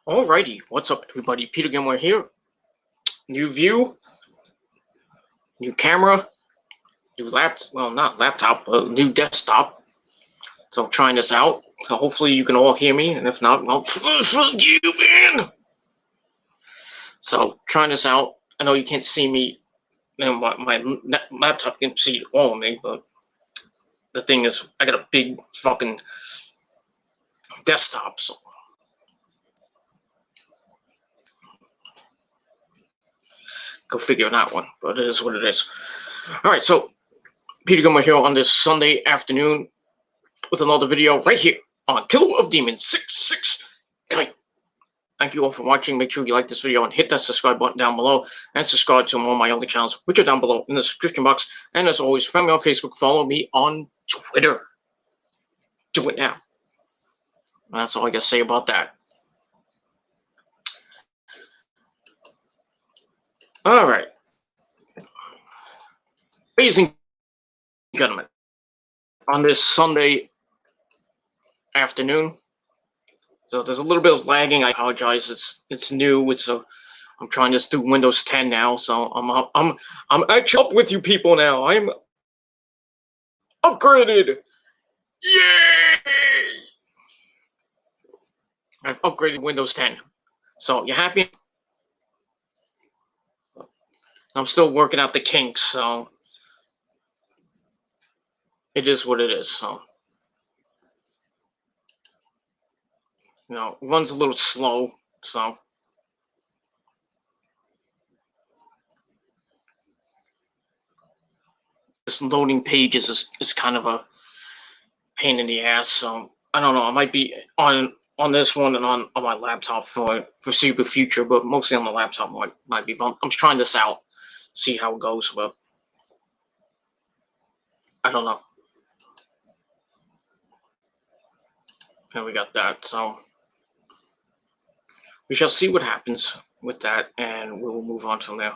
Alrighty, what's up everybody? Peter Gilmore here. New view, new camera, new not laptop, but new desktop. So I'm trying this out. So hopefully you can all hear me, and if not, well, fuck you, man. So trying this out. I know you can't see me, and my laptop can see all of me, but the thing is, I got a big fucking desktop, so go figure on that one. But it is what it is. All right, so Peter Gilmore here on this Sunday afternoon with another video right here on Killer of Demons 669. Thank you all for watching. Make sure you like this video and hit that subscribe button down below, and subscribe to all my other channels, which are down below in the description box. And as always, friend me on Facebook, follow me on Twitter. Do it now. That's all I gotta say about that. All right, ladies and gentlemen, on this Sunday afternoon. So there's a little bit of lagging. I apologize. It's new. I'm trying this through Windows 10 now. So I'm actually up with you people now. I'm upgraded. Yay! I've upgraded Windows 10. So you happy? I'm still working out the kinks. So it is what it is. So it runs a little slow. So. This loading pages is kind of a pain in the ass, so I don't know. I might be on this one and on my laptop for foreseeable future, but mostly on the laptop might be bumped. I'm trying this out, see how it goes, but I don't know. And we got that, so we shall see what happens with that, and we'll move on from there.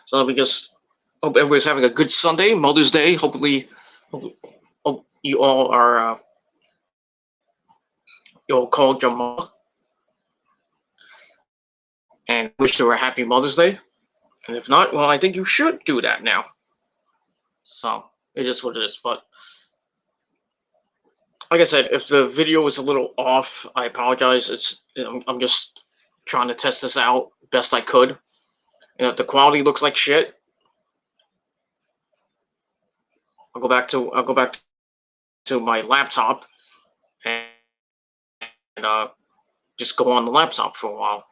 So we just hope everybody's having a good Sunday, Mother's Day. Hopefully, hope you all are you all called your mother and wish her a happy Mother's Day. And if not, well, I think you should do that now. So it is what it is. But like I said, if the video is a little off, I apologize. I'm just trying to test this out best I could. And if the quality looks like shit, I'll go back to my laptop and just go on the laptop for a while.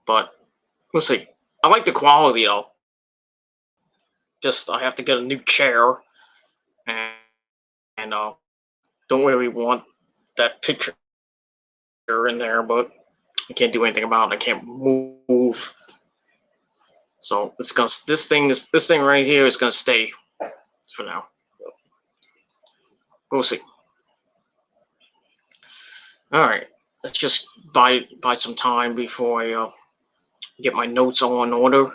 But we'll see. I like the quality though. Just I have to get a new chair, and don't really want that picture in there, but I can't do anything about it. I can't move. So this thing right here is gonna stay for now. We'll see. All right, let's just buy some time before I get my notes all in order.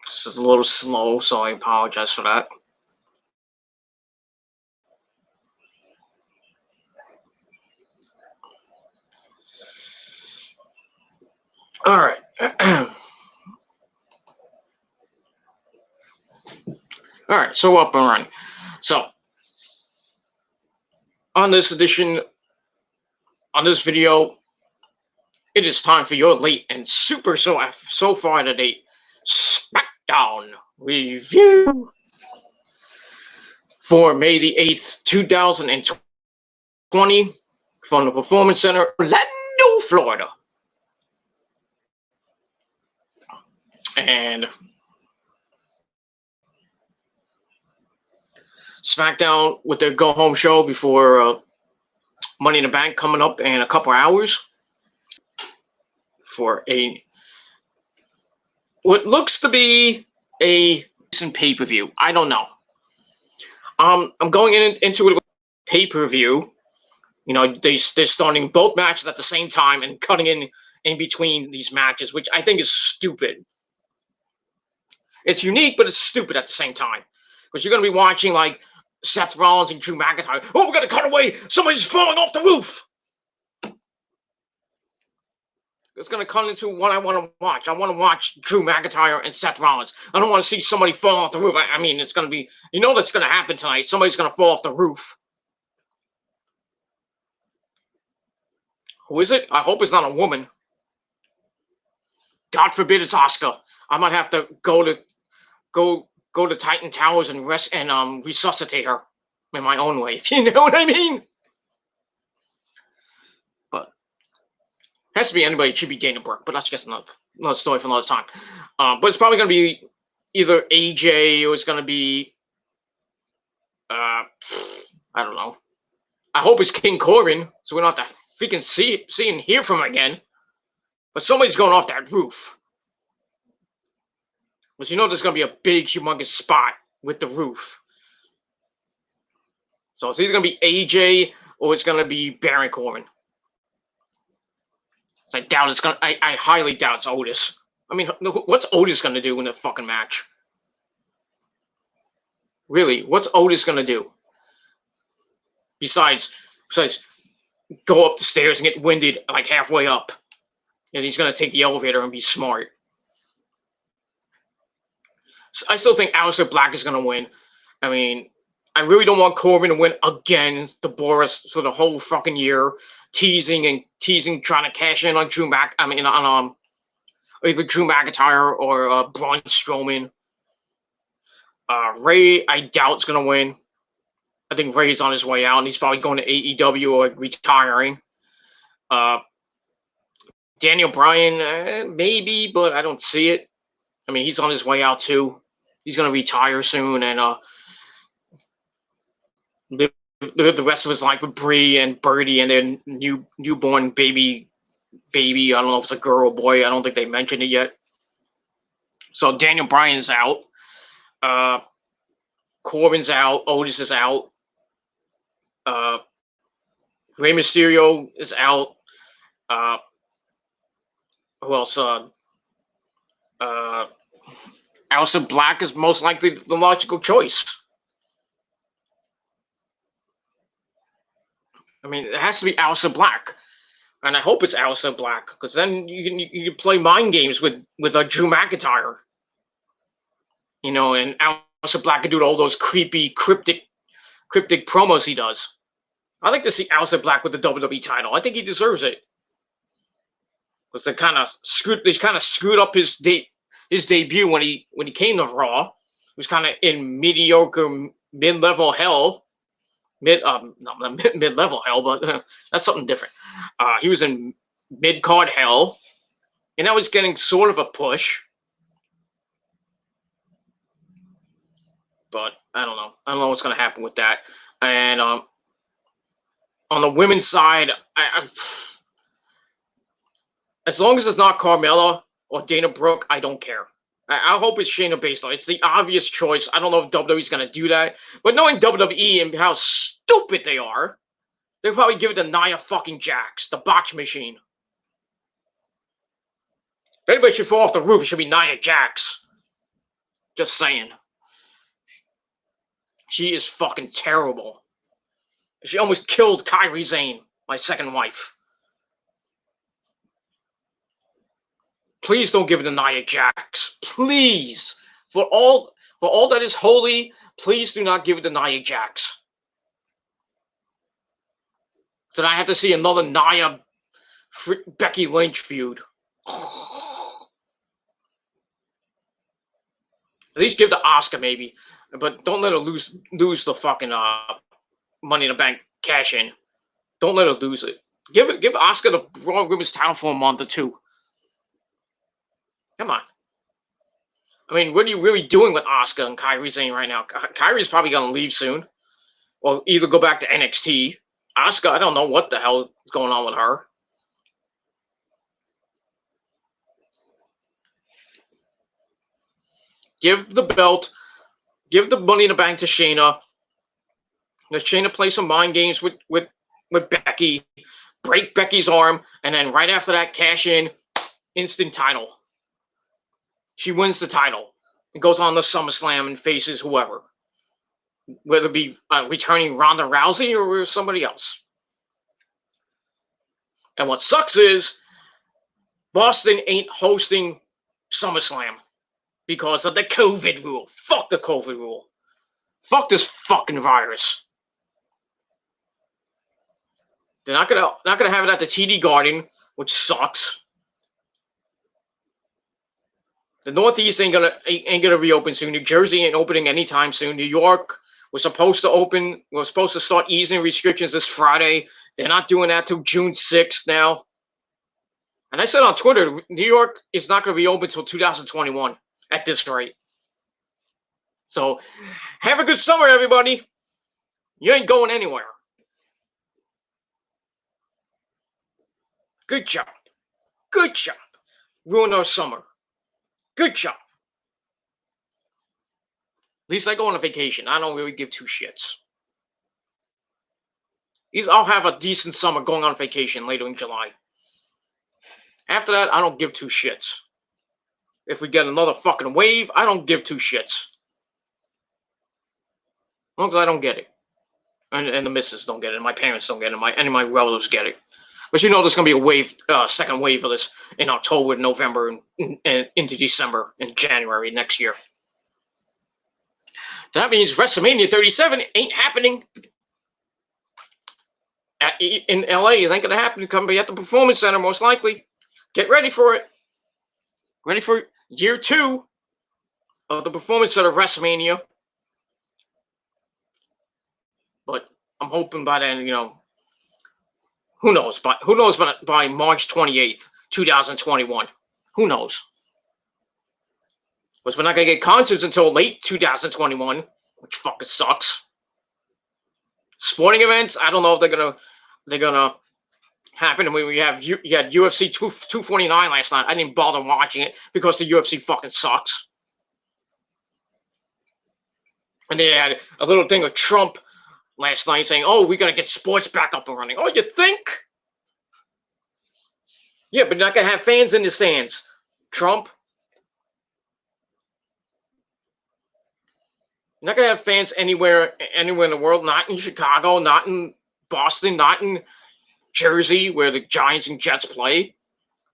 This is a little slow, so I apologize for that. All right. All right, so up and running. So on this video, it is time for your late and so far to date Smackdown review for May the 8th, 2020 from the Performance Center, Orlando, Florida. And Smackdown with their go-home show before Money in the Bank coming up in a couple hours for what looks to be a decent pay-per-view. I don't know. I'm going into it with pay-per-view. They're starting both matches at the same time and cutting in in between these matches, which I think is stupid. It's unique, but it's stupid at the same time. Because you're going to be watching, like, Seth Rollins and Drew McIntyre. Oh, we're going to cut away. Somebody's falling off the roof. It's going to come into what I want to watch. I want to watch Drew McIntyre and Seth Rollins. I don't want to see somebody fall off the roof. I mean, it's going to be, you know that's going to happen tonight. Somebody's going to fall off the roof. Who is it? I hope it's not a woman. God forbid it's Asuka. I might have to go to Titan Towers and resuscitate her in my own way, if you know what I mean. But it has to be anybody. It should be Dana Brooke, but that's just another story for another time. But it's probably going to be either AJ or it's going to be I don't know. I hope it's King Corbin, so we don't have to freaking see and hear from him again. But somebody's going off that roof. Because you know there's going to be a big, humongous spot with the roof. So it's either going to be AJ or it's going to be Baron Corbin. So I doubt it's going to... I highly doubt it's Otis. I mean, what's Otis going to do in the fucking match? Really, what's Otis going to do? Besides go up the stairs and get winded like halfway up. And he's going to take the elevator and be smart. So I still think Aleister Black is going to win. I mean, I really don't want Corbin to win again to bore us for the whole fucking year, teasing, trying to cash in on on either Drew McIntyre or Braun Strowman. Ray, I doubt is going to win. I think Ray's on his way out, and he's probably going to AEW or retiring. Daniel Bryan, maybe, but I don't see it. I mean, he's on his way out too. He's going to retire soon and live the rest of his life with Brie and Birdie and their newborn baby. I don't know if it's a girl or boy. I don't think they mentioned it yet. So Daniel Bryan's out. Corbin's out. Otis is out. Rey Mysterio is out. Who else? Aleister Black is most likely the logical choice. I mean, it has to be Aleister Black, and I hope it's Aleister Black because then you can play mind games with Drew McIntyre. You know, and Aleister Black can do all those creepy, cryptic promos he does. I'd like to see Aleister Black with the WWE title. I think he deserves it. Because they kind of screwed up his debut when he came to Raw. He was kind of in mediocre mid-level hell. Not mid-level hell, but that's something different. He was in mid-card hell. And now he's getting sort of a push. But I don't know. I don't know what's going to happen with that. And on the women's side, as long as it's not Carmella or Dana Brooke, I don't care. I hope it's Shayna Baszler. It's the obvious choice. I don't know if WWE's going to do that. But knowing WWE and how stupid they are, they'll probably give it to Nia fucking Jax, the botch machine. If anybody should fall off the roof, it should be Nia Jax. Just saying. She is fucking terrible. She almost killed Kairi Sane, my second wife. Please don't give it to Nia Jax. Please. For all that is holy, please do not give it to Nia Jax. So I have to see another Nia Becky Lynch feud. At least give it to Asuka maybe. But don't let her lose the fucking Money in the Bank cash in. Don't let her lose it. Give Asuka the Raw Women's title for a month or two. Come on. I mean, what are you really doing with Asuka and Kairi Sane right now? Kairi's probably going to leave soon. Or either go back to NXT. Asuka, I don't know what the hell is going on with her. Give the belt. Give the Money in the Bank to Shayna. Let Shayna play some mind games with Becky. break Becky's arm, and then right after that, cash in, instant title. She wins the title and goes on to SummerSlam and faces whoever, whether it be returning Ronda Rousey or somebody else. And what sucks is Boston ain't hosting SummerSlam because of the COVID rule. Fuck the COVID rule. Fuck this fucking virus. They're not gonna have it at the TD Garden, which sucks. The Northeast ain't gonna reopen soon. New Jersey ain't opening anytime soon. New York was supposed to open. We're supposed to start easing restrictions this Friday. They're not doing that till June 6th now. And I said on Twitter, New York is not going to reopen until 2021 at this rate. So have a good summer, everybody. You ain't going anywhere. Good job. Good job. Ruin our summer. Good job. At least I go on a vacation. I don't really give two shits. I'll have a decent summer going on vacation later in July. After that, I don't give two shits. If we get another fucking wave, I don't give two shits. As long as I don't get it. And the missus don't get it. And my parents don't get it. Any of my relatives get it. But you know there's going to be a wave, second wave of this in October, November, and into December and January next year. That means WrestleMania 37 ain't happening. In LA, it ain't going to happen. It's going to be at the Performance Center, most likely. Get ready for it. Ready for year 2 of the Performance Center WrestleMania. But I'm hoping by then, who knows? Who knows by March 28th, 2021? Who knows? Because we're not going to get concerts until late 2021, which fucking sucks. Sporting events, I don't know if they're gonna happen. I mean, you had UFC 249 last night. I didn't bother watching it because the UFC fucking sucks. And they had a little thing of Trump last night saying, "Oh, we gotta get sports back up and running." Oh, you think? Yeah, but you're not gonna have fans in the stands, Trump. You're not gonna have fans anywhere in the world. Not in Chicago, not in Boston, not in Jersey where the Giants and Jets play,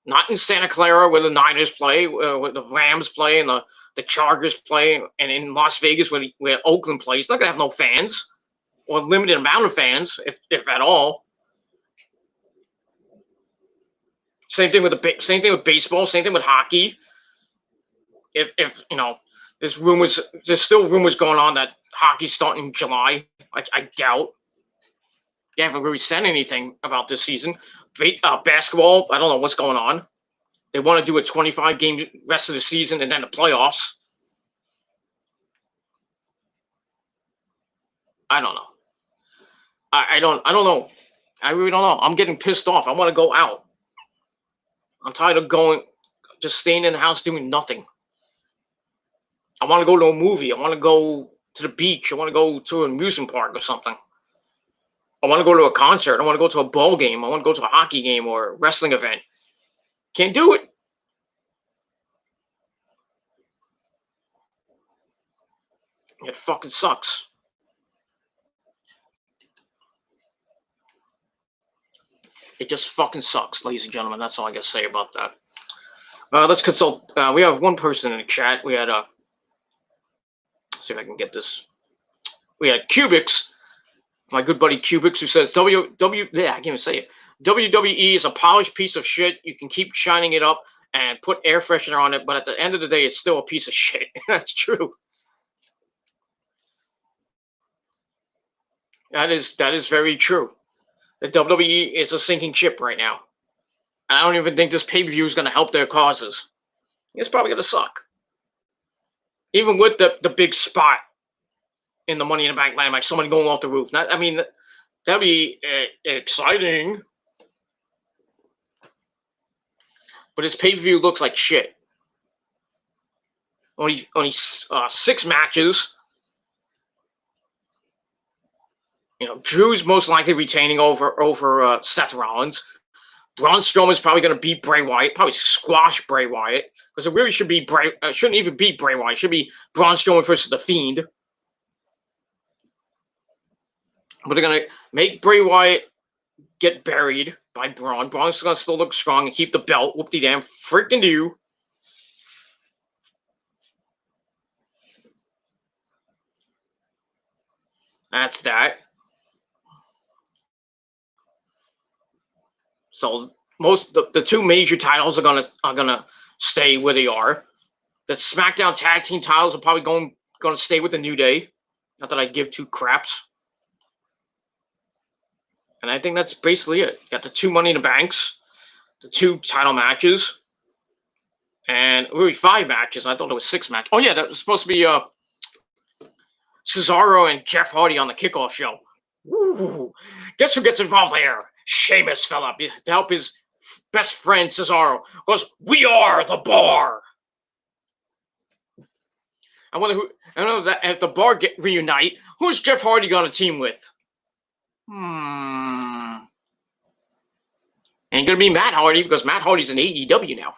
not in Santa Clara where the Niners play, where the Rams play, and the Chargers play, and in Las Vegas where Oakland plays. It's not gonna have no fans or a limited amount of fans, if at all. Same thing with baseball. Same thing with hockey. If there's still rumors going on that hockey's starting in July. I doubt. They haven't really said anything about this season. Basketball, I don't know what's going on. They want to do a 25-game rest of the season and then the playoffs. I don't know. I don't know. I really don't know. I'm getting pissed off. I want to go out. I'm tired of just staying in the house doing nothing. I want to go to a movie. I want to go to the beach. I want to go to an amusement park or something. I want to go to a concert. I want to go to a ball game. I want to go to a hockey game or a wrestling event. Can't do it. It fucking sucks. It just fucking sucks, ladies and gentlemen. That's all I got to say about that. Let's consult. We have one person in the chat. We had let's see if I can get this. We had Cubics, my good buddy Cubics, who says I can't even say it. WWE is a polished piece of shit. You can keep shining it up and put air freshener on it, but at the end of the day, it's still a piece of shit. That's true. That is very true. The WWE is a sinking ship right now. I don't even think this pay-per-view is going to help their causes. It's probably going to suck. Even with the big spot in the Money in the Bank line, like someone going off the roof. That'd be exciting. But this pay-per-view looks like shit. Only 6 matches. Drew's most likely retaining over Seth Rollins. Braun Strowman's probably going to beat Bray Wyatt, probably squash Bray Wyatt, because it really should be shouldn't even be Bray Wyatt. It should be Braun Strowman versus The Fiend. But they're going to make Bray Wyatt get buried by Braun. Braun's going to still look strong and keep the belt. Whoop-de-damn freaking do. That's that. So the two major titles are gonna stay where they are. The SmackDown tag team titles are probably gonna stay with the New Day. Not that I give two craps. And I think that's basically it. Got the two Money in the Banks, the two title matches, and really 5 matches. I thought it was 6 matches. Oh yeah, that was supposed to be Cesaro and Jeff Hardy on the kickoff show. Ooh. Guess who gets involved there? Sheamus fell up to help his best friend Cesaro. Goes, we are the Bar. I wonder that if the Bar reunite, who's Jeff Hardy gonna team with? Ain't gonna be Matt Hardy, because Matt Hardy's in AEW now.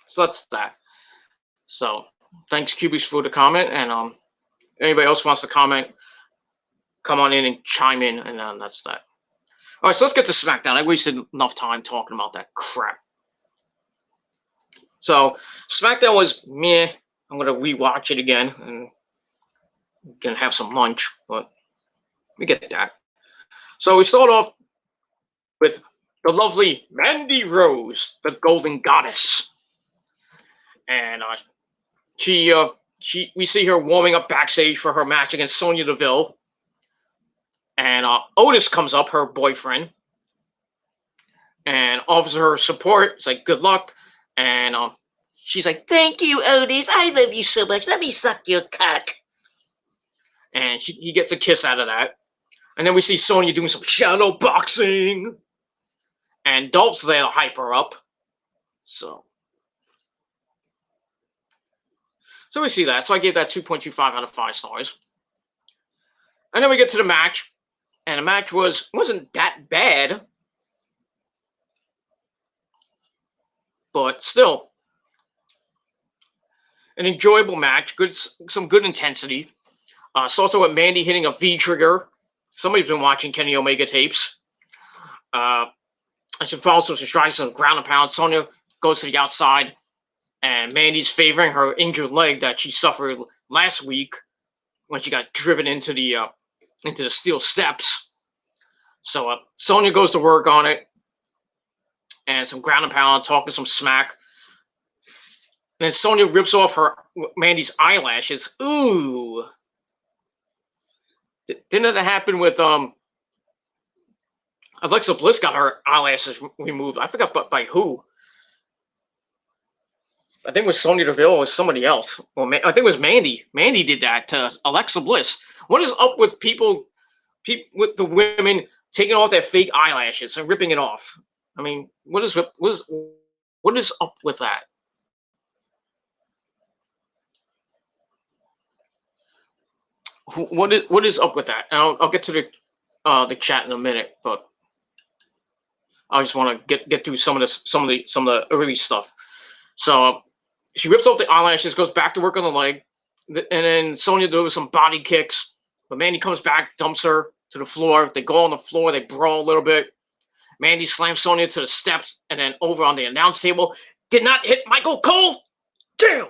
So that's that. So thanks, Cubies, for the comment, and anybody else wants to comment, come on in and chime in, and that's that. All right, so let's get to SmackDown. I wasted enough time talking about that crap. So SmackDown was meh. I'm gonna rewatch it again and gonna have some lunch, but we get that. So we start off with the lovely Mandy Rose, the Golden Goddess, and we see her warming up backstage for her match against Sonya Deville, and Otis comes up, her boyfriend, and offers her support. It's like, good luck, and she's like, thank you, Otis, I love you so much, let me suck your cock. And he gets a kiss out of that. And then we see Sonya doing some shadow boxing. And Dolph's there to hype her up. So we see that. So I gave that 2.25 out of 5 stars. And then we get to the match. And the match wasn't that bad. But still, an enjoyable match. Some good intensity. It's also with Mandy hitting a V-trigger. Somebody's been watching Kenny Omega tapes. I should follow some strikes on ground and pound. Sonya goes to the outside, and Mandy's favoring her injured leg that she suffered last week when she got driven into the steel steps. So Sonya goes to work on it, and some ground and pound, talking some smack. And then Sonya rips off Mandy's eyelashes. Ooh. Didn't that happen with Alexa Bliss got her eyelashes removed? I forgot by who. I think it was Sonya Deville or somebody else. Well, I think it was Mandy. Mandy did that to Alexa Bliss. What is up with people with the women taking off their fake eyelashes and ripping it off? I mean, what is up with that? What is up with that? And I'll get to the chat in a minute, but I just want to get through some of the early stuff. So she rips off the eyelashes, goes back to work on the leg, and then Sonya does some body kicks. But Mandy comes back, dumps her to the floor. They go on the floor, they brawl a little bit. Mandy slams Sonya to the steps and then over on the announce table. Did not hit Michael Cole. Damn.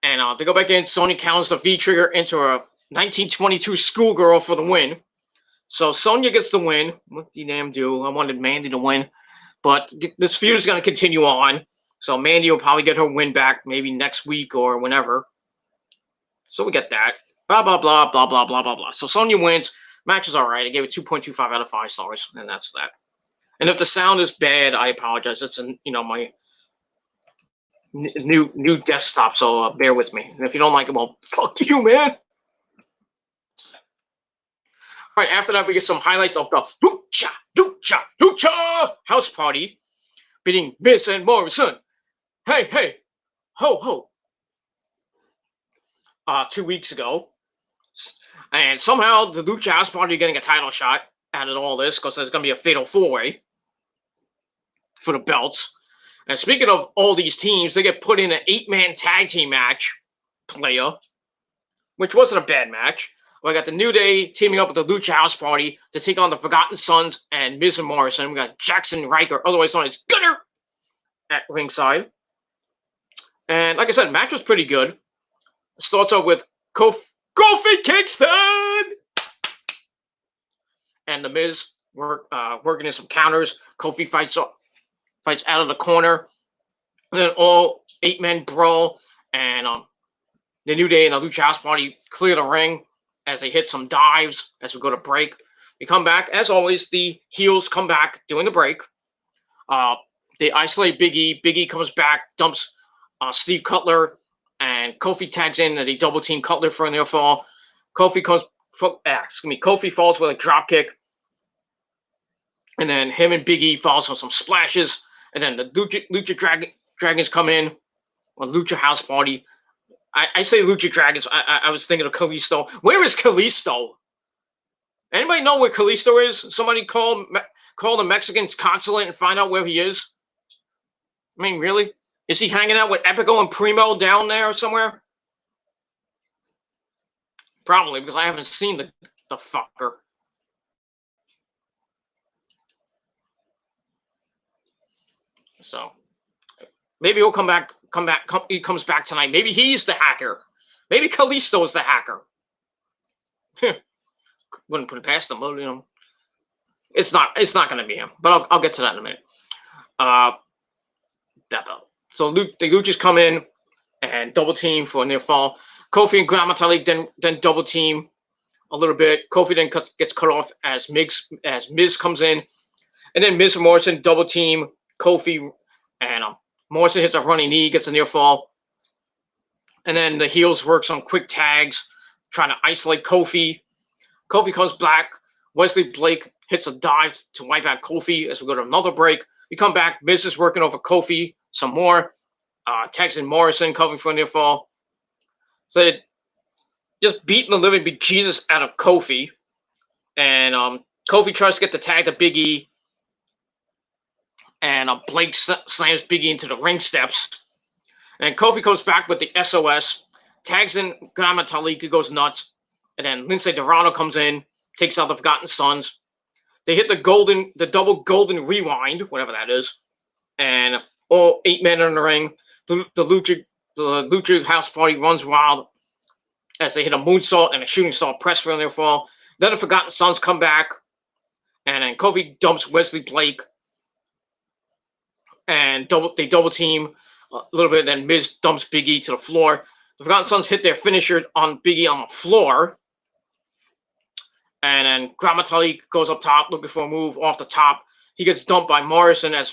And they go back in. Sonya counters the V-trigger into a 1922 schoolgirl for the win. So Sonya gets the win. What the damn do? I wanted Mandy to win. But this feud is going to continue on. So Mandy will probably get her win back maybe next week or whenever. So we get that. Blah, blah, blah, blah, blah, blah, blah, blah. So Sonya wins. Match is all right. I gave it 2.25 out of 5 stars. And that's that. And if the sound is bad, I apologize. It's my new desktop, so bear with me. And if you don't like it, well, fuck you, man. All right, after that, we get some highlights of the Lucha House Party beating Miz and Morrison. Hey, ho ho 2 weeks ago, and somehow the Lucha House Party are getting a title shot out of all this because there's going to be a fatal 4-way for the belts. And speaking of all these teams, they get put in an 8-man tag team match, player, which wasn't a bad match. We got the New Day teaming up with the Lucha House Party to take on the Forgotten Sons and Miz and Morrison. We got Jackson Riker, otherwise known as Gunner, at ringside. And like I said, the match was pretty good. It starts off with Kofi Kingston! And the Miz working in some counters. Kofi fights out of the corner. And then all 8-men brawl. And the New Day and the Lucha House Party clear the ring as they hit some dives as we go to break. We come back. As always, the heels come back during the break. They isolate Big E. Big E comes back, dumps Steve Cutler, and Kofi tags in and they double team Cutler for a near fall. Kofi falls with a drop kick. And then him and Big E falls on some splashes. And then the Lucha Dragons come in. Or Lucha House Party. I say Lucha Dragons. I was thinking of Kalisto. Where is Kalisto? Anybody know where Kalisto is? Somebody call the Mexican consulate and find out where he is. I mean, really? Is he hanging out with Epico and Primo down there somewhere? Probably, because I haven't seen the fucker. So maybe he'll come back. He comes back tonight. Maybe he's the hacker. Maybe Kalisto is the hacker. Wouldn't put it past him, you know. It's not going to be him, but I'll get to that in a minute. So the Luchas come in and double team for a near fall. Kofi and Gran Metalik then double team a little bit. Kofi then gets cut off as Miz comes in, and then Miz and Morrison double team Kofi, and Morrison hits a running knee, gets a near fall, and then the heels work some quick tags, trying to isolate Kofi. Kofi comes back. Wesley Blake hits a dive to wipe out Kofi as we go to another break. We come back. Miz is working over Kofi some more. Tags in Morrison, Kofi for a near fall. So they just beating the living bejesus out of Kofi. And Kofi tries to get the tag to Big E. And Blake slams Big E into the ring steps. And Kofi comes back with the SOS. Tags in Gran Metalik, who goes nuts. And then Lince Dorado comes in, takes out the Forgotten Sons. They hit the double golden rewind, whatever that is. And all 8 men in the ring. The Lucha House Party runs wild as they hit a moonsault and a shooting star press for their fall. Then the Forgotten Sons come back. And then Kofi dumps Wesley Blake. And they double team a little bit. Then Miz dumps Big E to the floor. The Forgotten Sons hit their finisher on Big E on the floor. And then Gran Metalik goes up top looking for a move off the top. He gets dumped by Morrison and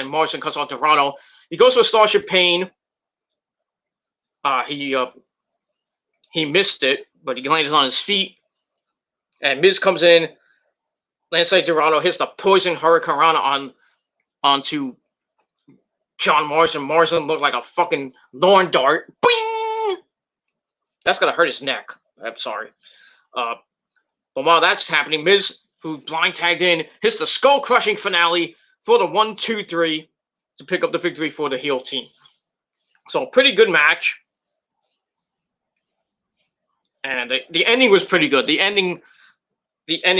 Morrison cuts off Dorado. He goes for Starship Pain. He missed it, but he landed on his feet. And Miz comes in. Lance Dorado hits the Poison Hurricanrana onto John Morrison. Morrison looked like a fucking lawn dart. Bing! That's gonna hurt his neck. I'm sorry. But while that's happening, Miz, who blind tagged in, hits the skull crushing finale for the 1-2-3 to pick up the victory for the heel team. So pretty good match. And the ending was pretty good. The ending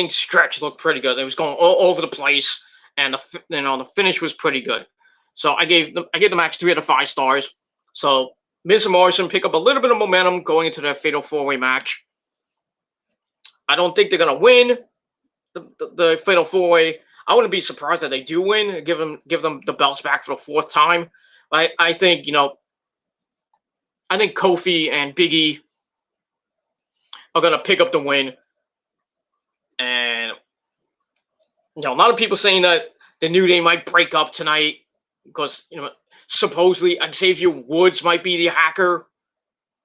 stretch looked pretty good. It was going all over the place, and the finish was pretty good. So I gave the match 3 out of 5 stars. So Miz and Morrison pick up a little bit of momentum going into their fatal 4-way match. I don't think they're gonna win the fatal 4-way. I wouldn't be surprised that they do win. Give them the belts back for the 4th time. I think Kofi and Big E are gonna pick up the win. And a lot of people saying that the New Day might break up tonight because supposedly Xavier Woods might be the hacker.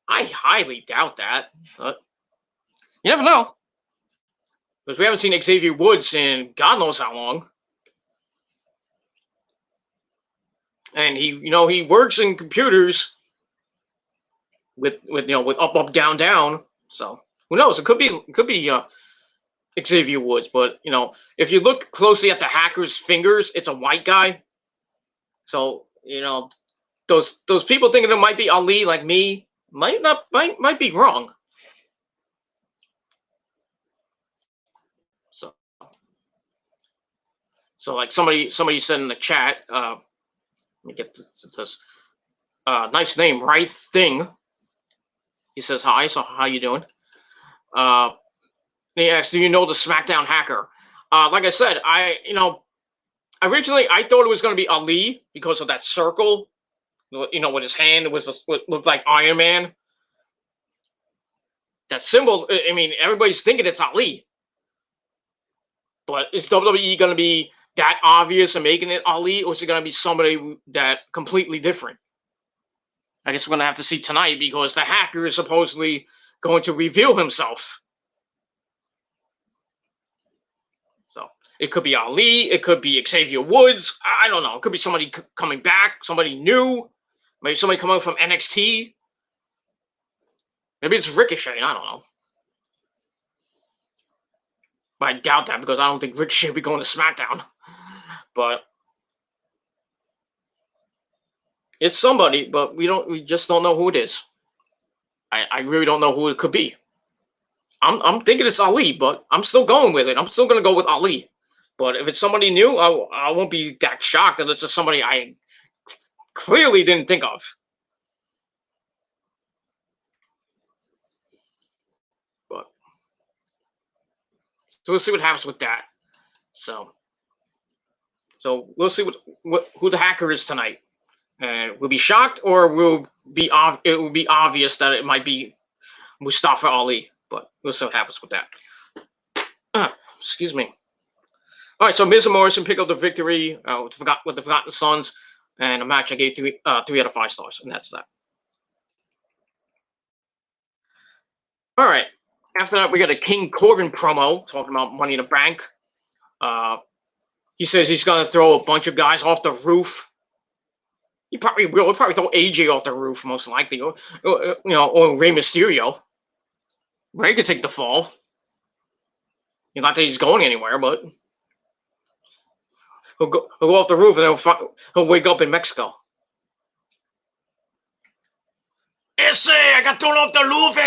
I highly doubt that, but you never know. Because we haven't seen Xavier Woods in God knows how long. and he works in computers with up down down. So who knows? It could be Xavier Woods, but if you look closely at the hacker's fingers, it's a white guy. So those people thinking it might be Ali, like me, might be wrong. So like somebody said in the chat, let me get this. Nice name, right thing. He says hi. So how you doing? He asks, do you know the Smackdown hacker? Like I said, originally I thought it was going to be Ali because of that circle, with his hand looked like Iron Man. That symbol, I mean, everybody's thinking it's Ali. But is WWE going to be that obvious and making it Ali, or is it going to be somebody that completely different? I guess we're going to have to see tonight, because the hacker is supposedly going to reveal himself. So it could be Ali, it could be Xavier Woods. I don't know. It could be somebody coming back, somebody new, maybe somebody coming from NXT. Maybe it's Ricochet. I don't know. But I doubt that, because I don't think Ricochet will be going to SmackDown. But it's somebody, but we just don't know who it is. I really don't know who it could be. I'm thinking it's Ali, but I'm still going with it. I'm still going to go with Ali. But if it's somebody new, I won't be that shocked that it's just somebody I clearly didn't think of. But so we'll see what happens with that. So we'll see who the hacker is tonight. And we'll be shocked, or it will be obvious that it might be Mustafa Ali. But we'll see what happens with that. Excuse me. All right, so Miz and Morrison pick up the victory with the Forgotten Sons, and a match I gave 3 out of 5 stars, and that's that. All right. After that, we got a King Corbin promo talking about Money in the Bank. He says he's going to throw a bunch of guys off the roof. He probably will. He'll probably throw AJ off the roof, most likely, or Rey Mysterio. Rey could take the fall. Not that he's going anywhere, but he'll go off the roof, and he'll wake up in Mexico. I got thrown off the roof,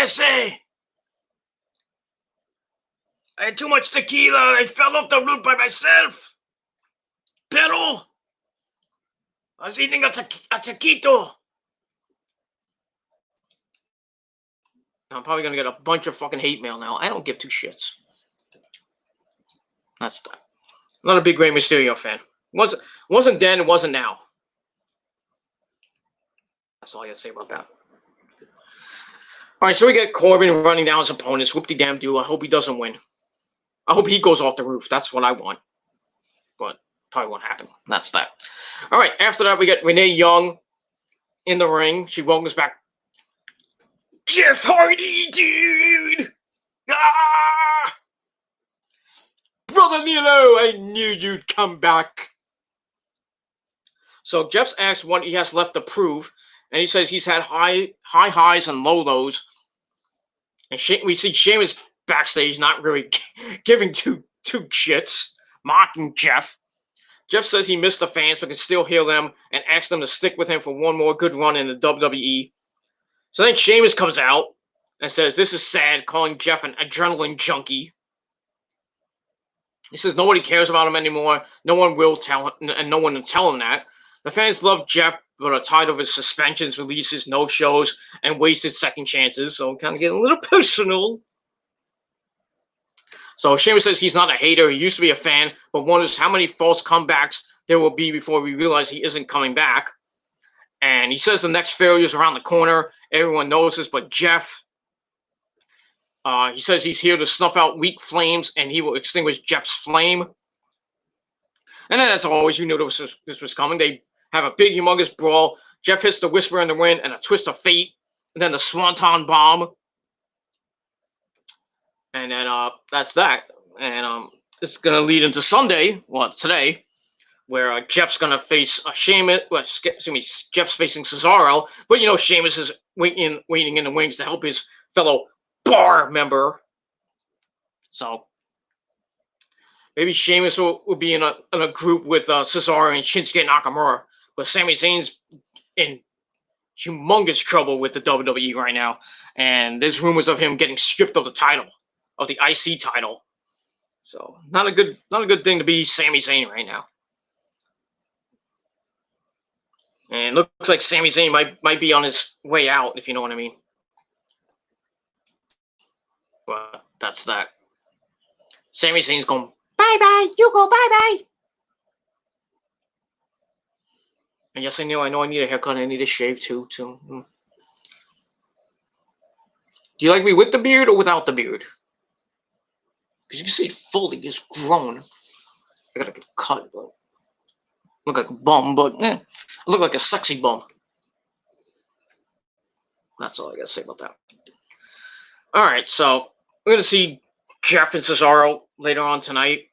I had too much tequila. I fell off the roof by myself. Pero I was eating a taquito. I'm probably going to get a bunch of fucking hate mail now. I don't give 2 shits. That's that. I'm not a big Rey Mysterio fan. Wasn't then, it wasn't now. That's all I got to say about that. All right, so we get Corbin running down his opponents. Whoop-de-damn-do. I hope he doesn't win. I hope he goes off the roof. That's what I want. But probably won't happen. That's that. All right, after that, we get Renee Young in the ring. She welcomes back Jeff Hardy, dude! Ah! Brother Nilo, I knew you'd come back. So Jeff's asked what he has left to prove, and he says he's had high highs and low lows. And we see Sheamus backstage not really giving two shits, mocking Jeff. Jeff says he missed the fans but can still heal them, and asks them to stick with him for one more good run in the WWE. So then Sheamus comes out and says this is sad, calling Jeff an adrenaline junkie. He says nobody cares about him anymore. No one will tell him, and no one will tell him that. The fans love Jeff, but are tired of his suspensions, releases, no shows, and wasted second chances. So kind of getting a little personal. So Sheamus says he's not a hater. He used to be a fan, but wonders how many false comebacks there will be before we realize he isn't coming back. And he says the next failure is around the corner. Everyone knows this, but Jeff. He says he's here to snuff out weak flames, and he will extinguish Jeff's flame. And then, as always, you knew this was coming. They have a big, humongous brawl. Jeff hits the Whisper in the Wind and a Twist of Fate, and then the Swanton Bomb. And then that's that. And it's going to lead into Sunday, well, today, where Jeff's gonna face Sheamus. Well, excuse me, Jeff's facing Cesaro, but Sheamus is waiting in the wings to help his fellow bar member. So maybe Sheamus will be in a group with Cesaro and Shinsuke Nakamura, but Sami Zayn's in humongous trouble with the WWE right now, and there's rumors of him getting stripped of the title, of the IC title. So not a good thing to be Sami Zayn right now. And it looks like Sami Zayn might be on his way out, if you know what I mean. But that's that. Sami Zayn's going, bye-bye, you go bye-bye. And yes, I know I need a haircut. I need a shave too. Do you like me with the beard or without the beard? Because you can see it fully is grown. I gotta get cut, but look like a bum, but I look like a sexy bum. That's all I gotta say about that. Alright, so we're gonna see Jeff and Cesaro later on tonight.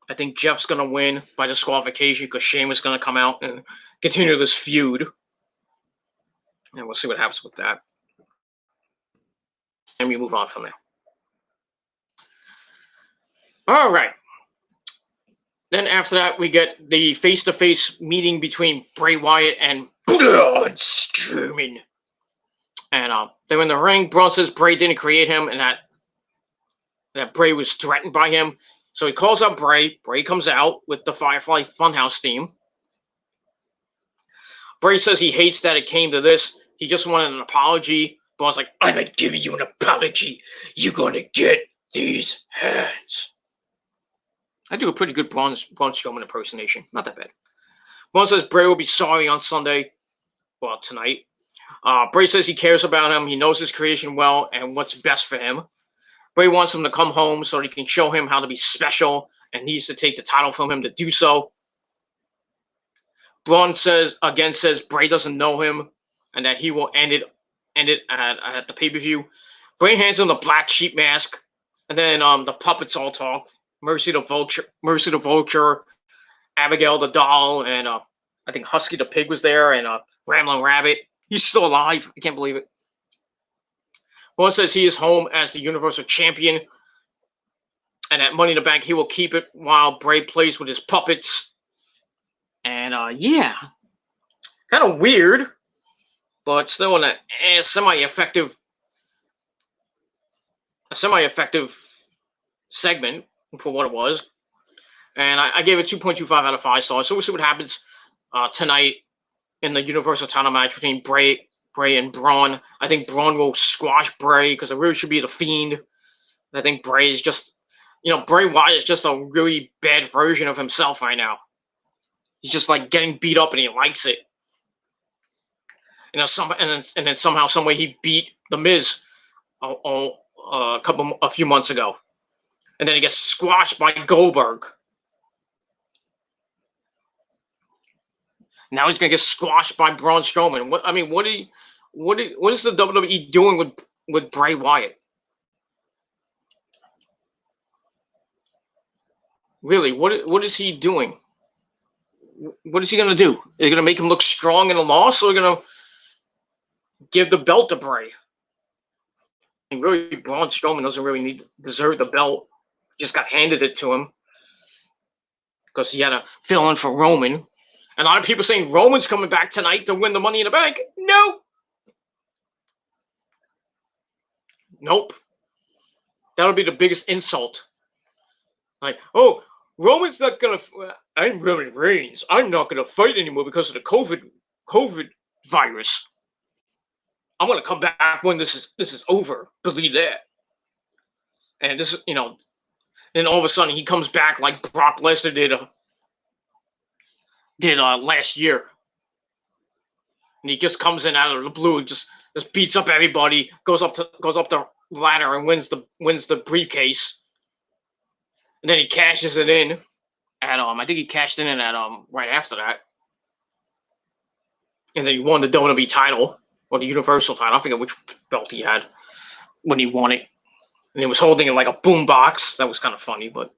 I think Jeff's gonna win by disqualification because Sheamus is gonna come out and continue this feud. And we'll see what happens with that. And we move on from there. Alright. Then after that, we get the face-to-face meeting between Bray Wyatt and Braun Strowman. And they're in the ring. Braun says Bray didn't create him and that Bray was threatened by him. So he calls out Bray. Bray comes out with the Firefly Funhouse theme. Bray says he hates that it came to this. He just wanted an apology. Braun's like, I'm not giving you an apology. You're going to get these hands. I do a pretty good Braun Strowman impersonation. Not that bad. Braun says Bray will be sorry on Sunday. Well, tonight. Bray says he cares about him. He knows his creation well and what's best for him. Bray wants him to come home so he can show him how to be special and needs to take the title from him to do so. Braun says Bray doesn't know him and that he will end it at the pay-per-view. Bray hands him the black sheep mask, and then the puppets all talk. Mercy the Vulture, Abigail the Doll, and I think Husky the Pig was there, and Ramblin' Rabbit. He's still alive. I can't believe it. Braun says he is home as the Universal Champion, and at Money in the Bank, he will keep it while Bray plays with his puppets. And yeah, kind of weird, but still in a semi-effective segment for what it was. And I gave it 2.25 out of 5 stars. So we'll see what happens tonight in the Universal title match between Bray and Braun. I think Braun will squash Bray because it really should be the Fiend. I think Bray is just, Bray Wyatt is just a really bad version of himself right now. He's just like getting beat up and he likes it. And then somehow, some way he beat The Miz a few months ago. And then he gets squashed by Goldberg. Now he's gonna get squashed by Braun Strowman. What is the WWE doing with Bray Wyatt? Really, what is he doing? What is he gonna do? Are they gonna make him look strong in a loss, or are they gonna give the belt to Bray? And really, Braun Strowman doesn't really deserve the belt. He just got handed it to him because he had to fill in for Roman. And a lot of people saying Roman's coming back tonight to win the Money in the Bank. Nope. That would be the biggest insult. Like, oh, Roman's not gonna. I'm Roman Reigns. I'm not gonna fight anymore because of the COVID virus. I'm gonna come back when this is over. Believe that. And this is, then all of a sudden he comes back like Brock Lesnar did last year. And he just comes in out of the blue and just beats up everybody, goes up the ladder and wins the briefcase. And then he cashes it in at I think he cashed it in at right after that. And then he won the WWE title or the Universal title. I forget which belt he had when he won it. And he was holding it like a boombox. That was kind of funny, but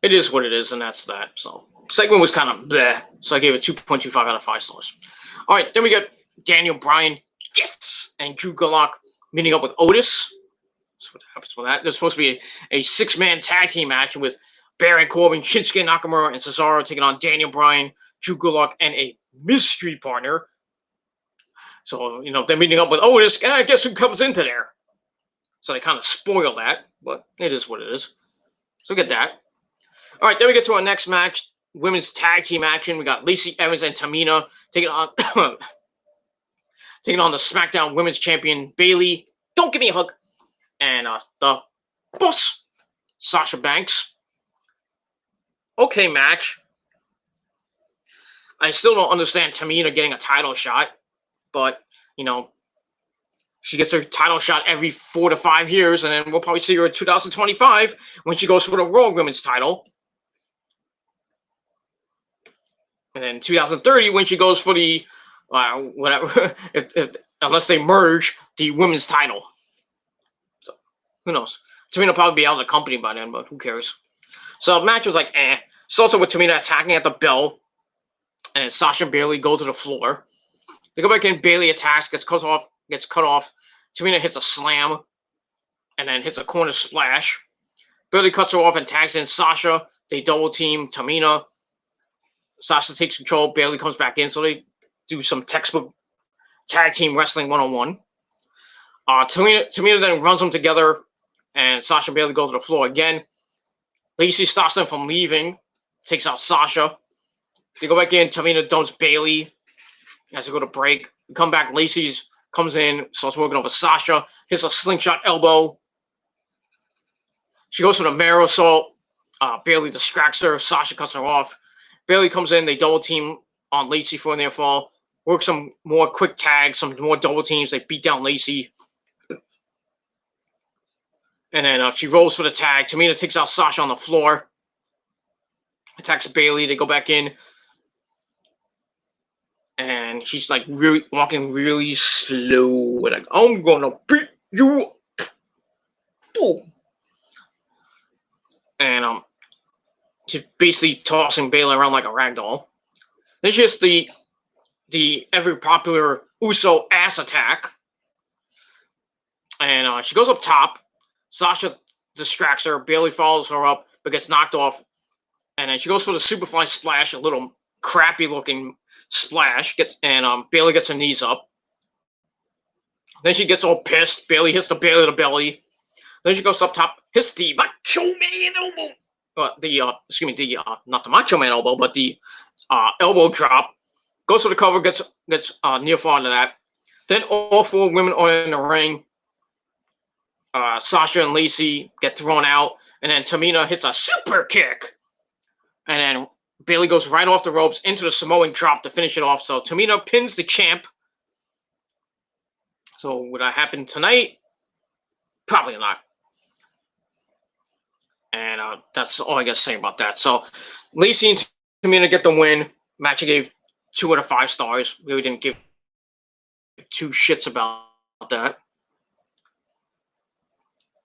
it is what it is, and that's that. So segment was kind of bleh, so I gave it 2.25 out of 5 stars. All right, then we got Daniel Bryan, yes, and Drew Gulak meeting up with Otis. That's what happens with that. There's supposed to be a 6-man tag team match with Baron Corbin, Shinsuke Nakamura, and Cesaro taking on Daniel Bryan, Drew Gulak, and a mystery partner. So, they're meeting up with Otis, and I guess who comes into there? So they kind of spoil that, but it is what it is. So get that. All right, then we get to our next match, women's tag team action. We got Lacey Evans and Tamina taking on taking on the Smackdown Women's Champion Bayley. Don't give me a hug. And the boss, Sasha Banks. Okay, match. I still don't understand Tamina getting a title shot, but she gets her title shot every 4 to 5 years, and then we'll probably see her in 2025 when she goes for the Raw Women's title. And then 2030 when she goes for the whatever, unless they merge the women's title. So who knows? Tamina will probably be out of the company by then, but who cares? So the match was like, eh. It's also with Tamina attacking at the bell, and then Sasha and Bayley go to the floor. They go back in, Bayley attacks, gets cut off. Tamina hits a slam, and then hits a corner splash. Bayley cuts her off and tags in Sasha. They double team Tamina. Sasha takes control. Bayley comes back in, so they do some textbook tag team wrestling 101. Tamina then runs them together, and Sasha and Bayley go to the floor again. Lacey stops them from leaving, takes out Sasha. They go back in. Tamina dumps Bayley as they go to break. We come back. Lacey's comes in, starts working over Sasha, hits a slingshot elbow. She goes for the marrow assault. Bayley distracts her. Sasha cuts her off. Bayley comes in. They double team on Lacey for a near fall. Work some more quick tags, some more double teams. They beat down Lacey. And then she rolls for the tag. Tamina takes out Sasha on the floor. Attacks Bayley. They go back in. And she's like really walking really slow. Like, I'm gonna beat you. Boom. And she's basically tossing Bayley around like a ragdoll. Then she hits the ever popular Uso ass attack. And she goes up top. Sasha distracts her. Bayley follows her up, but gets knocked off. And then she goes for the Superfly splash, a little crappy looking splash. Bayley gets her knees up. Then she gets all pissed. Bayley hits the Bayley to the belly. Then she goes up top, hits the Macho Man elbow. Not the Macho Man elbow, but the elbow drop. Goes for the cover, gets near fall into that. Then all 4 women are in the ring. Sasha and Lacey get thrown out, and then Tamina hits a super kick. And then Bayley goes right off the ropes into the Samoan drop to finish it off. So Tamina pins the champ. So would that happen tonight? Probably not. And that's all I got to say about that. So Lacey and Tamina get the win. Match I gave 2 out of 5 stars. Really didn't give 2 shits about that.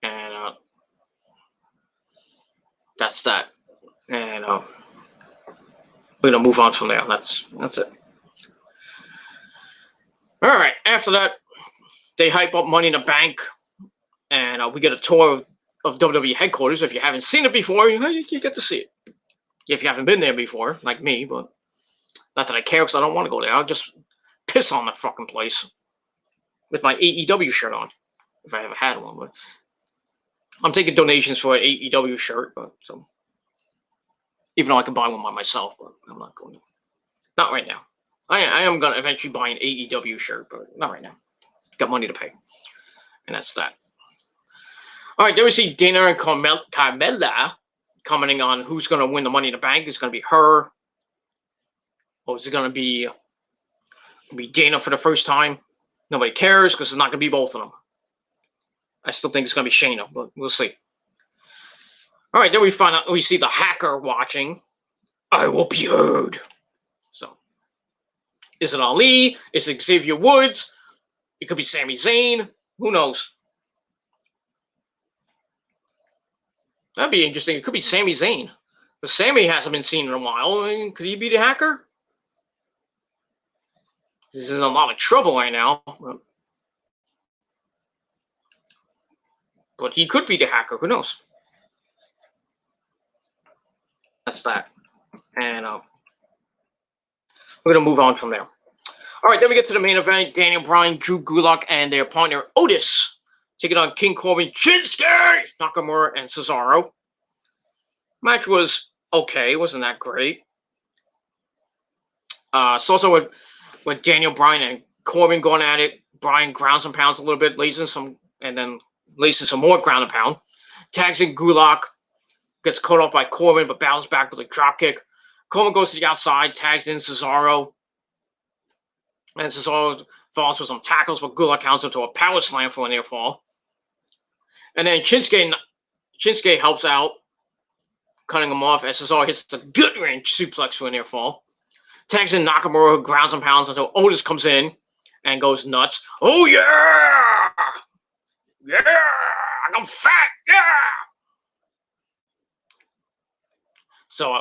And that's that. And we're gonna move on from there. That's it. All right. After that, they hype up Money in the Bank, and we get a tour of WWE headquarters. If you haven't seen it before, you get to see it. If you haven't been there before, like me, but not that I care because I don't want to go there. I'll just piss on the fucking place with my AEW shirt on, if I ever had one. But I'm taking donations for an AEW shirt, but so even though I can buy one by myself, but I'm not going to. Not right now. I am going to eventually buy an AEW shirt, but not right now. Got money to pay. And that's that. All right, then we see Dana and Carmella commenting on who's going to win the Money in the Bank. Is it going to be her? Or is it going to be Dana for the first time? Nobody cares because it's not going to be both of them. I still think it's going to be Shayna, but we'll see. All right, then we see the hacker watching. I will be heard. So, is it Ali? Is it Xavier Woods? It could be Sami Zayn. Who knows? That'd be interesting. It could be Sami Zayn. But Sammy hasn't been seen in a while. I mean, could he be the hacker? This is in a lot of trouble right now. But he could be the hacker. Who knows? That's that. And we're going to move on from there. All right, then we get to the main event. Daniel Bryan, Drew Gulak, and their partner Otis taking on King Corbin, Shinsuke Nakamura, and Cesaro. Match was okay. It wasn't that great. It's also with Daniel Bryan and Corbin going at it. Bryan grounds and pounds a little bit, lays in some more ground and pound. Tags in Gulak, gets caught up by Corbin, but battles back with a dropkick. Corbin goes to the outside, tags in Cesaro. And Cesaro falls with some tackles, but Gulak counts him to a power slam for a near fall. And then Shinsuke helps out, cutting him off as Cesaro hits the good range suplex for a near fall. Tags in Nakamura, who grounds and pounds until Otis comes in and goes nuts. Oh, yeah! Yeah! I'm fat! Yeah! So,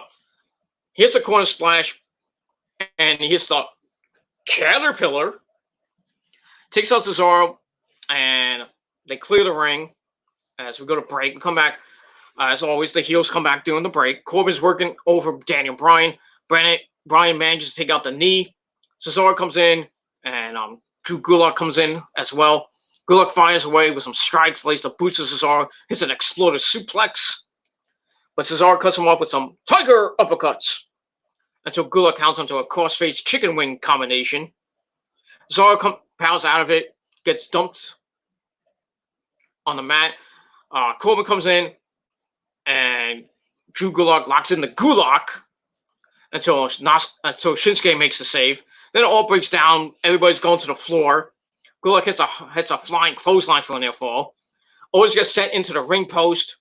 here's the corner splash, and here's the Caterpillar. Takes out Cesaro, and they clear the ring as we go to break. We come back. As always, the heels come back during the break. Corbin's working over Daniel Bryan. Bryan manages to take out the knee. Cesaro comes in, and Drew Gulak comes in as well. Gulak fires away with some strikes, lays the boots to Cesaro, hits an exploder suplex. But Cesaro cuts him off with some tiger uppercuts until Gulak counts him to a crossface chicken wing combination. Cesaro powers out of it, gets dumped on the mat. Corbin comes in, and Drew Gulak locks in the Gulak until Shinsuke makes the save. Then it all breaks down. Everybody's going to the floor. Gulak hits a flying clothesline for a near fall. Otis gets sent into the ring post.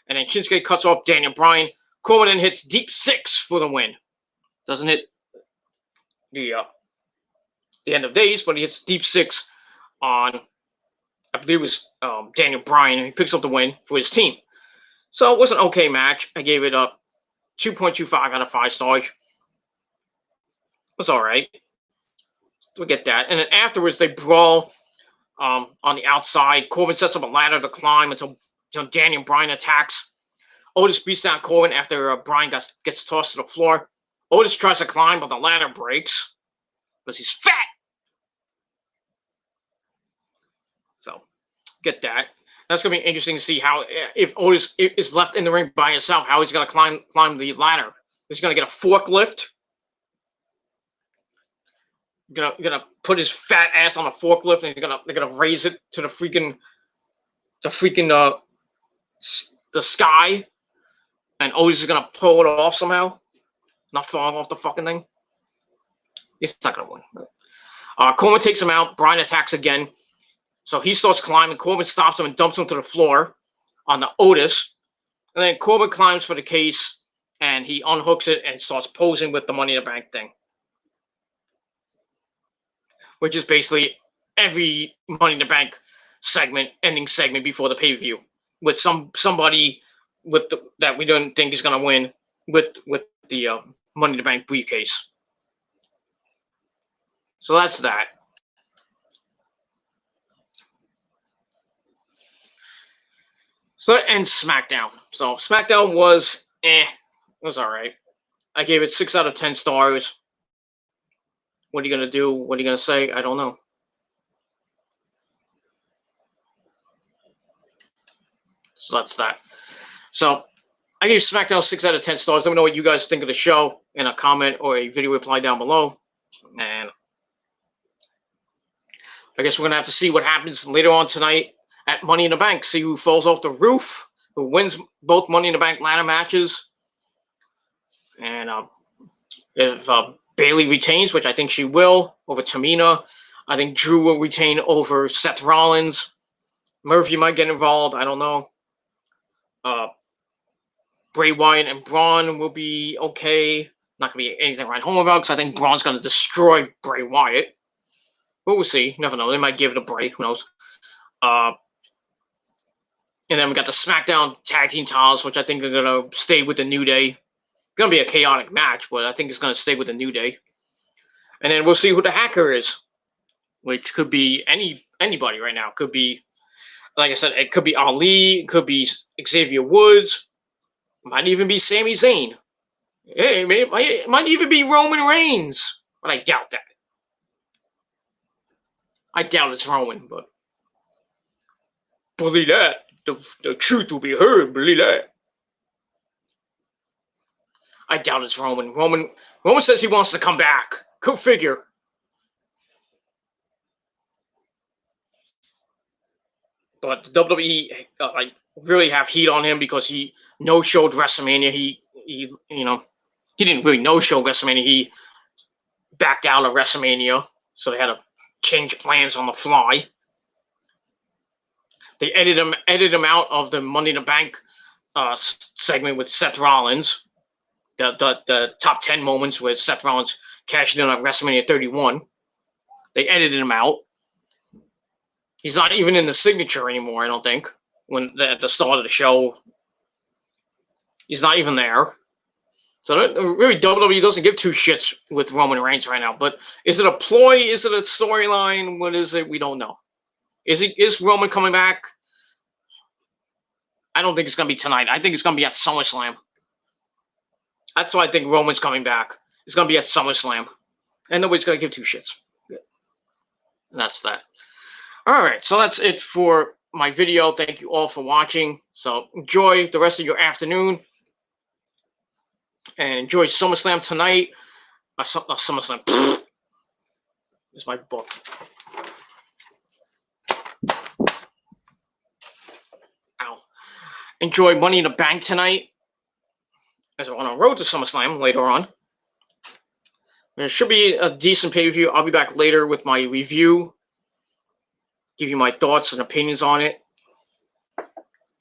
And then Shinsuke cuts off Daniel Bryan. Corbin then hits deep six for the win. Doesn't hit the end of days, but he hits deep six on, I believe it was Daniel Bryan, and he picks up the win for his team. So it was an okay match. I gave it a 2.25 out of 5 stars. It was all right. We get that. And then afterwards, they brawl on the outside. Corbin sets up a ladder to climb until Daniel Bryan attacks. Otis beats down Corbin after Bryan gets tossed to the floor. Otis tries to climb, but the ladder breaks because he's fat. So, get that. That's going to be interesting to see how, if Otis is left in the ring by himself, how he's going to climb the ladder. He's going to get a forklift. Gonna put his fat ass on a forklift, and they're gonna raise it to the sky, and Otis is gonna pull it off somehow, not falling off the fucking thing. He's not gonna win. Corbin takes him out. Bryan attacks again, so he starts climbing. Corbin stops him and dumps him to the floor on the Otis, and then Corbin climbs for the case, and he unhooks it and starts posing with the Money in the Bank thing, which is basically every Money in the Bank ending segment before the pay-per-view, with somebody that we don't think is going to win with the Money in the Bank briefcase. So that's that. So that ends SmackDown. So SmackDown was it was all right. I gave it 6 out of 10 stars. What are you going to do? What are you going to say? I don't know. So that's that. So I gave SmackDown 6 out of 10 stars. Let me know what you guys think of the show in a comment or a video reply down below. And I guess we're going to have to see what happens later on tonight at Money in the Bank. See who falls off the roof, who wins both Money in the Bank ladder matches. And if Bayley retains, which I think she will, over Tamina. I think Drew will retain over Seth Rollins. Murphy might get involved. I don't know. Bray Wyatt and Braun will be okay. Not going to be anything to write home about because I think Braun's going to destroy Bray Wyatt. But we'll see. You never know. They might give it a break. Who knows? And then we got the SmackDown Tag Team titles, which I think are going to stay with the New Day. going to be a chaotic match, but I think it's going to stay with the New Day. And then we'll see who the hacker is, which could be anybody right now. Could be, like I said, it could be Ali, it could be Xavier Woods, might even be Sami Zayn. Hey, it might even be Roman Reigns, but I doubt that. I doubt it's Roman, but believe that. The truth will be heard, believe that. I doubt it's Roman. Roman says he wants to come back. Go figure. But the WWE really have heat on him because he no-showed WrestleMania. He didn't really no-show WrestleMania. He backed out of WrestleMania, so they had to change plans on the fly. They edited him out of the Money in the Bank segment with Seth Rollins. The top 10 moments where Seth Rollins cashed in on WrestleMania 31. They edited him out. He's not even in the signature anymore, I don't think. At the start of the show, he's not even there. So really, WWE doesn't give two shits with Roman Reigns right now. But is it a ploy? Is it a storyline? What is it? We don't know. Is Roman coming back? I don't think it's going to be tonight. I think it's going to be at SummerSlam. That's why I think Roman's coming back. It's going to be at SummerSlam. And nobody's going to give two shits. And that's that. All right, so that's it for my video. Thank you all for watching. So enjoy the rest of your afternoon. And enjoy SummerSlam tonight. SummerSlam. It's my book. Ow. Enjoy Money in the Bank tonight. As we're on a road to SummerSlam later on. There should be a decent pay-per-view. I'll be back later with my review. Give you my thoughts and opinions on it.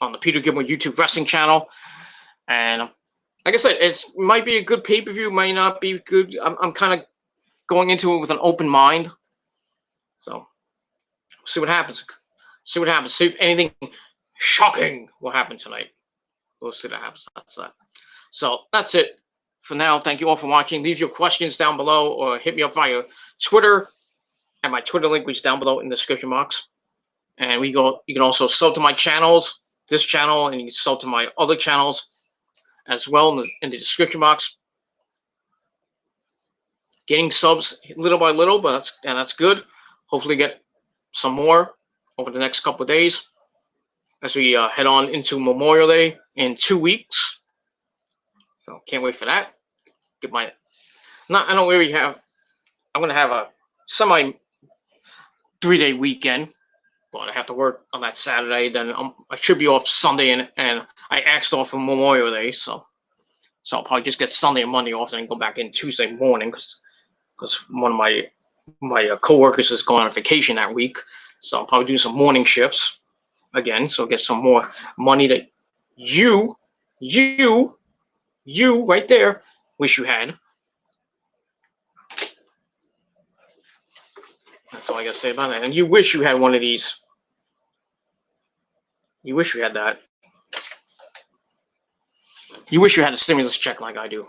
On the Peter Gilmore YouTube wrestling channel. And like I said, it might be a good pay-per-view. Might not be good. I'm kind of going into it with an open mind. So, see what happens. See what happens. See if anything shocking will happen tonight. We'll see what happens. That's that. So, that's it for now. Thank you all for watching. Leave your questions down below or hit me up via Twitter. And my Twitter link is down below in the description box. And you can also sub to my channels, this channel, and you can sub to my other channels as well in the description box. Getting subs little by little, but that's good. Hopefully get some more over the next couple of days as we head on into Memorial Day in 2 weeks. So can't wait for that. I'm going to have a semi 3-day weekend, but I have to work on that Saturday. Then I should be off Sunday, and I axed off for Memorial Day, so I'll probably just get Sunday and Monday off, and then go back in Tuesday morning because one of my coworkers is going on vacation that week, so I'll probably do some morning shifts again, so get some more money that you right there wish you had. That's all I gotta say about that. And you wish you had one of these. You wish you had that. You wish you had a stimulus check like I do.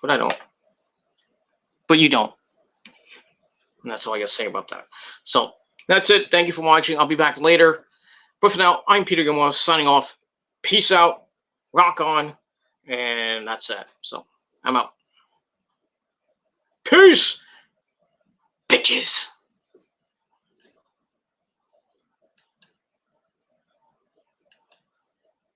But I don't. But you don't. And that's all I gotta say about that. So, that's it. Thank you for watching. I'll be back later. But for now, I'm Peter Gilmore signing off. Peace out. Rock on. And that's it. So, I'm out. Peace! Bitches!